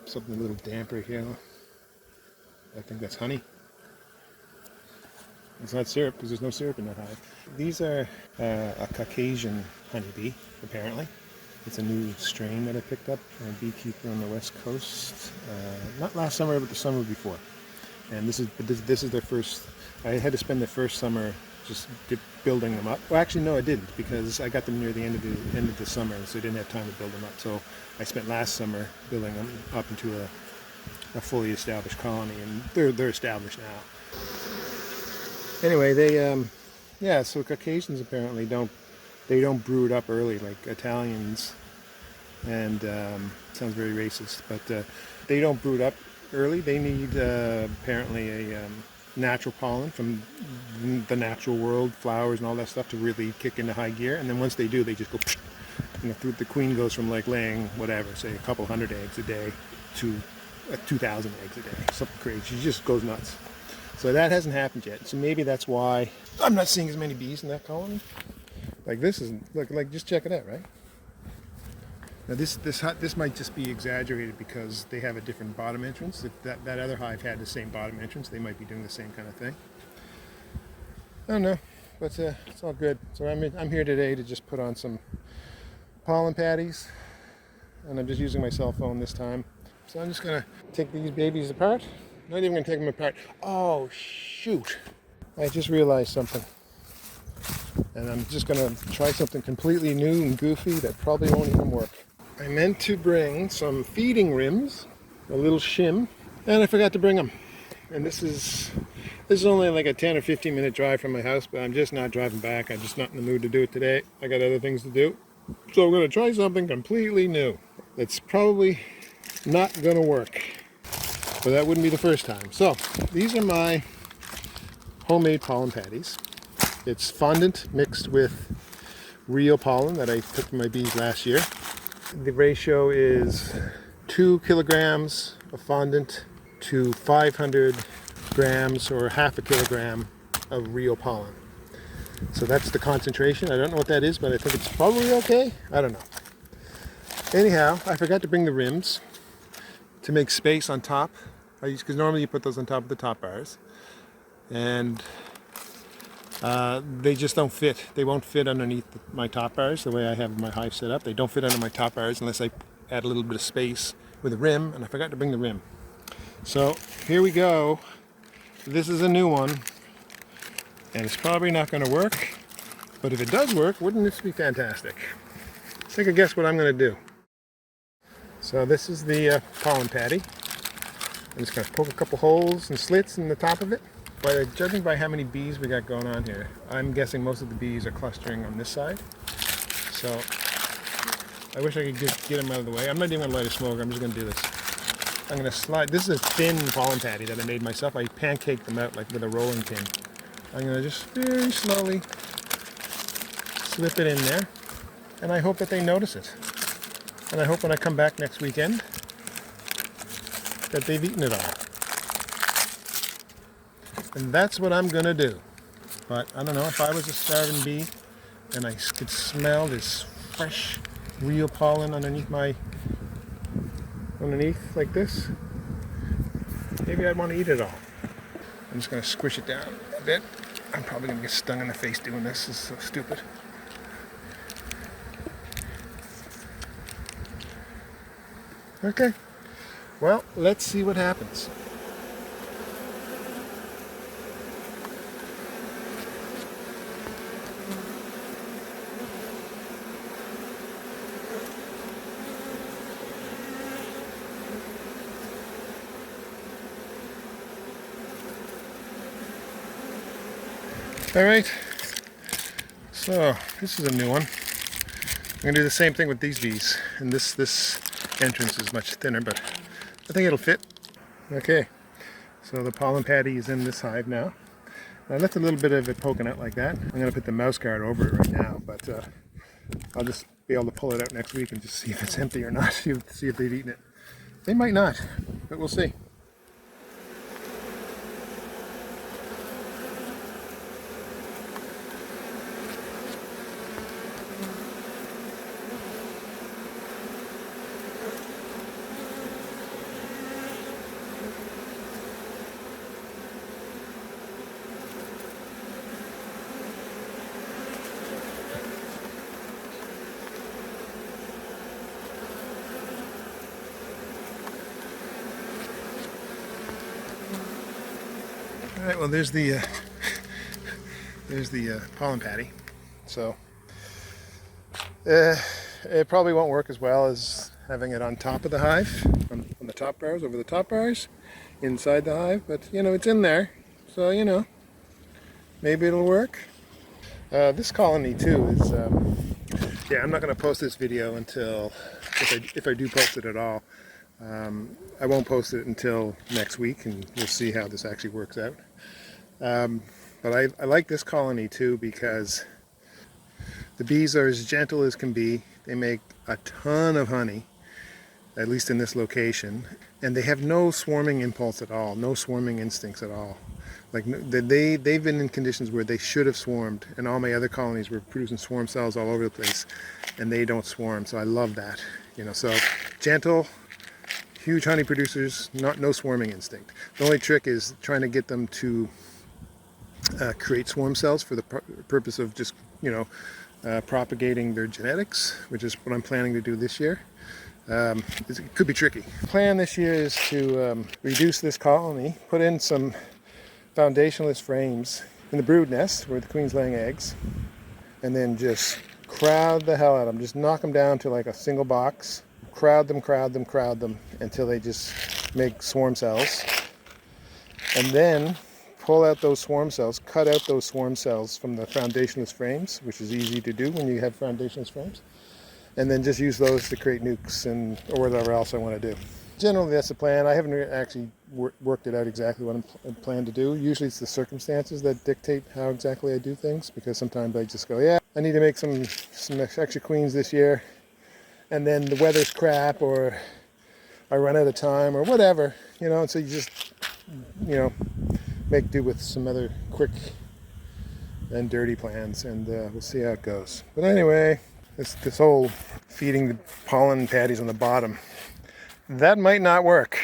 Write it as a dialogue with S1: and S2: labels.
S1: Something a little damper here. I think that's honey. It's not syrup because there's no syrup in that hive. These are a Caucasian honeybee, apparently. It's a new strain that I picked up from a beekeeper on the west coast. Not last summer, but the summer before. And this is their first. I had to spend the first summer just building them up. Well, actually, no, I didn't, because I got them near the end of the summer, so I didn't have time to build them up. So I spent last summer building them up into a fully established colony, and they're established now. Anyway, yeah. So Caucasians apparently don't brood up early like Italians, and sounds very racist, but they don't brood up early. They need apparently a natural pollen from the natural world, flowers and all that stuff, to really kick into high gear. And then once they do, they just go, the queen goes from like laying whatever, say a couple hundred eggs a day to 2,000 eggs a day, something crazy. She just goes nuts. So that hasn't happened yet. So maybe that's why I'm not seeing as many bees in that colony. Like this isn't, look, like just check it out, right? Now this might just be exaggerated because they have a different bottom entrance. If that other hive had the same bottom entrance, they might be doing the same kind of thing. I don't know, but it's all good. So I'm here today to just put on some pollen patties, and I'm just using my cell phone this time. So I'm just gonna take these babies apart. Not even gonna take them apart. Oh shoot! I just realized something. And I'm just going to try something completely new and goofy that probably won't even work. I meant to bring some feeding rims, a little shim, and I forgot to bring them. And this is only like a 10 or 15 minute drive from my house, but I'm just not driving back. I'm just not in the mood to do it today. I got other things to do. So I'm going to try something completely new. That's probably not going to work, but that wouldn't be the first time. So these are my homemade pollen patties. It's fondant mixed with real pollen that I took from my bees last year. The ratio is 2 kilograms of fondant to 500 grams or half a kilogram of real pollen. So that's the concentration. I don't know what that is, but I think it's probably okay. I don't know. Anyhow, I forgot to bring the rims to make space on top. Because normally you put those on top of the top bars. And they just don't fit. They won't fit underneath my top bars the way I have my hive set up. They don't fit under my top bars unless I add a little bit of space with a rim, and I forgot to bring the rim. So here we go. This is a new one, and it's probably not going to work, but if it does work, wouldn't this be fantastic? Take a guess what I'm going to do. So this is the pollen patty. I'm just going to poke a couple holes and slits in the top of it. But judging by how many bees we got going on here, I'm guessing most of the bees are clustering on this side. So I wish I could get them out of the way. I'm not even going to light a smoke. I'm just going to do this. I'm going to slide. This is a thin pollen patty that I made myself. I pancaked them out like with a rolling pin. I'm going to just very slowly slip it in there. And I hope that they notice it. And I hope when I come back next weekend that they've eaten it all. And that's what I'm going to do. But I don't know, if I was a starving bee and I could smell this fresh, real pollen underneath like this, maybe I'd want to eat it all. I'm just going to squish it down a bit. I'm probably going to get stung in the face doing this. This is so stupid. Okay. Well, let's see what happens. All right, so this is a new one. I'm gonna do the same thing with these bees, and this entrance is much thinner, but I think it'll fit. Okay, so the pollen patty is in this hive now. I left a little bit of it poking out like that. I'm gonna put the mouse guard over it right now, but I'll just be able to pull it out next week and just see if it's empty or not, see if they've eaten it. They might not, but we'll see. All right, well there's the pollen patty. So it probably won't work as well as having it on top of the hive, on the top bars, over the top bars, inside the hive, but you know, it's in there, so you know, maybe it'll work. This colony too is, yeah, I'm not going to post this video until, if I do post it at all, I won't post it until next week, and we'll see how this actually works out. But I like this colony too because the bees are as gentle as can be. They make a ton of honey, at least in this location, and they have no swarming impulse at all, no swarming instincts at all. Like they've been in conditions where they should have swarmed, and all my other colonies were producing swarm cells all over the place, and they don't swarm. So I love that, you know. So gentle, huge honey producers, no swarming instinct. The only trick is trying to get them to create swarm cells for the purpose of just, you know, propagating their genetics, which is what I'm planning to do this year. It could be tricky. The plan this year is to reduce this colony, put in some foundationless frames in the brood nest where the queen's laying eggs, and then just crowd the hell out of them. Just knock them down to like a single box. Crowd them until they just make swarm cells. And then pull out those swarm cells, cut out those swarm cells from the foundationless frames, which is easy to do when you have foundationless frames. And then just use those to create nukes or whatever else I want to do. Generally, that's the plan. I haven't actually worked it out exactly what I plan to do. Usually it's the circumstances that dictate how exactly I do things, because sometimes I just go, yeah, I need to make some extra queens this year, and then the weather's crap, or I run out of time, or whatever, you know, and so you just, you know, make do with some other quick and dirty plans, and we'll see how it goes. But anyway, this whole feeding the pollen patties on the bottom, that might not work.